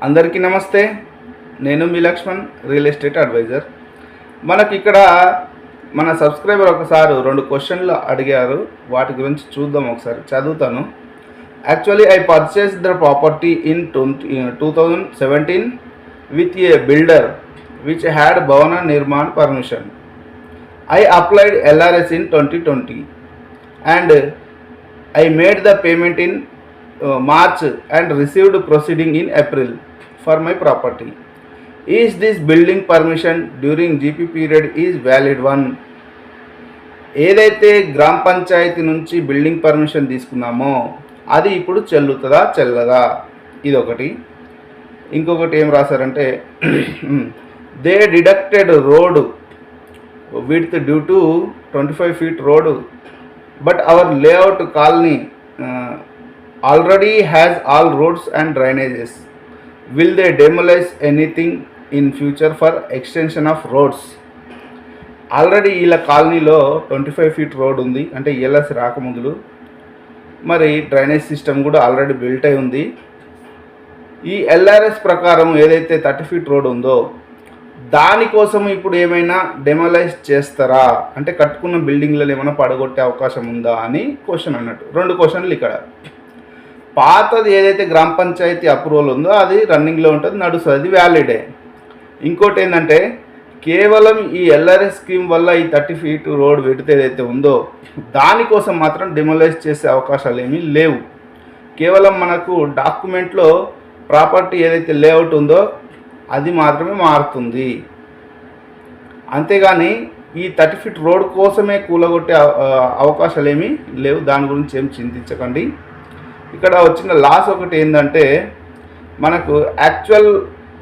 అందరికీ నమస్తే. నేను మీ లక్ష్మణ్, రియల్ ఎస్టేట్ అడ్వైజర్. మనకి ఇక్కడ మన సబ్స్క్రైబర్ ఒకసారి 2 క్వశ్చన్లు అడిగారు. వాటి గురించి చూద్దాం, ఒకసారి చదువుతాను. Actually I purchase the property in 2017 with a builder which had Bhavana Nirman permission. I applied LRS in 2020 and I made the payment in March and received proceeding in April for my property. Is this building permission during GP period is valid one? ఏదైతే గ్రామ పంచాయతీ నుంచి building permission తీసుకున్నామో అది ఇప్పుడు చెల్లుతుందా చెల్లదా, ఇదొకటి. ఇంకొకటి ఏం రాశారంటే they deducted road width due to 25 feet road but our layout colony already has all roads and drainages. Will they demolish anything in future for extension of roads? Already ఇలా కాలనీలో 25 feet రోడ్ ఉంది, అంటే ELS రాకముందులు. మరి drainage system కూడా already built అయి ఉంది. ఈ LRS ప్రకారం ఏదైతే 30 feet రోడ్ ఉందో దానికోసం ఇప్పుడు ఏమైనా డెమలైజ్ చేస్తారా, అంటే కట్టుకున్న బిల్డింగ్లలో ఏమైనా పడగొట్టే అవకాశం ఉందా అని క్వశ్చన్ అన్నట్టు. 2 క్వశ్చన్లు ఇక్కడ. పాతది ఏదైతే గ్రామ పంచాయతీ అప్రూవల్ ఉందో అది రన్నింగ్లో ఉంటుంది, నడుస్తుంది, అది వ్యాలిడే. ఇంకోటి ఏంటంటే కేవలం ఈ ఎల్ఆర్ఎస్ స్కీమ్ వల్ల ఈ 30 feet రోడ్ విడ్త్ ఏదైతే ఉందో దానికోసం మాత్రం డిమోలైజ్ చేసే అవకాశాలు ఏమీ లేవు. కేవలం మనకు డాక్యుమెంట్లో ప్రాపర్టీ ఏదైతే లేఅవుట్ ఉందో అది మాత్రమే మారుతుంది. అంతేగాని ఈ 30 feet రోడ్ కోసమే కూలగొట్టే అవకాశాలు ఏమీ లేవు. దాని గురించి ఏం చింతించకండి. ఇక్కడ వచ్చిన లాస్ ఒకటి ఏంటంటే మనకు యాక్చువల్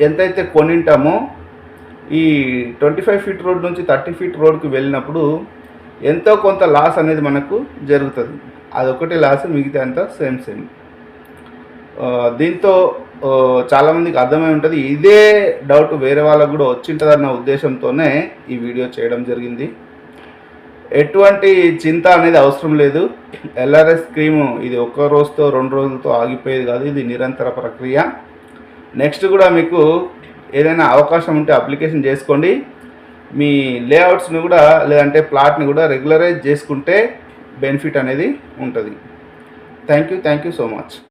ఎంతైతే కొనింటామో ఈ 25 feet రోడ్ నుంచి 30 feet రోడ్కి వెళ్ళినప్పుడు ఎంతో కొంత లాస్ అనేది మనకు జరుగుతుంది. అదొకటి లాస్, మిగతా అంతా సేమ్. దీంతో చాలామందికి అర్థమై ఉంటుంది. ఇదే డౌట్ వేరే వాళ్ళకు కూడా వచ్చింటుందన్న ఉద్దేశంతోనే ఈ వీడియో చేయడం జరిగింది. ఎటువంటి చింత అనేది అవసరం లేదు. ఎల్ఆర్ఎస్ స్కీము ఇది 1 రోజుతో 2 రోజులతో ఆగిపోయేది కాదు, ఇది నిరంతర ప్రక్రియ. నెక్స్ట్ కూడా మీకు ఏదైనా అవకాశం ఉంటే అప్లికేషన్ చేసుకోండి. మీ లేఅవుట్స్ని కూడా లేదంటే ప్లాట్ని కూడా రెగ్యులరైజ్ చేసుకుంటే బెనిఫిట్ అనేది ఉంటుంది. Thank you so much.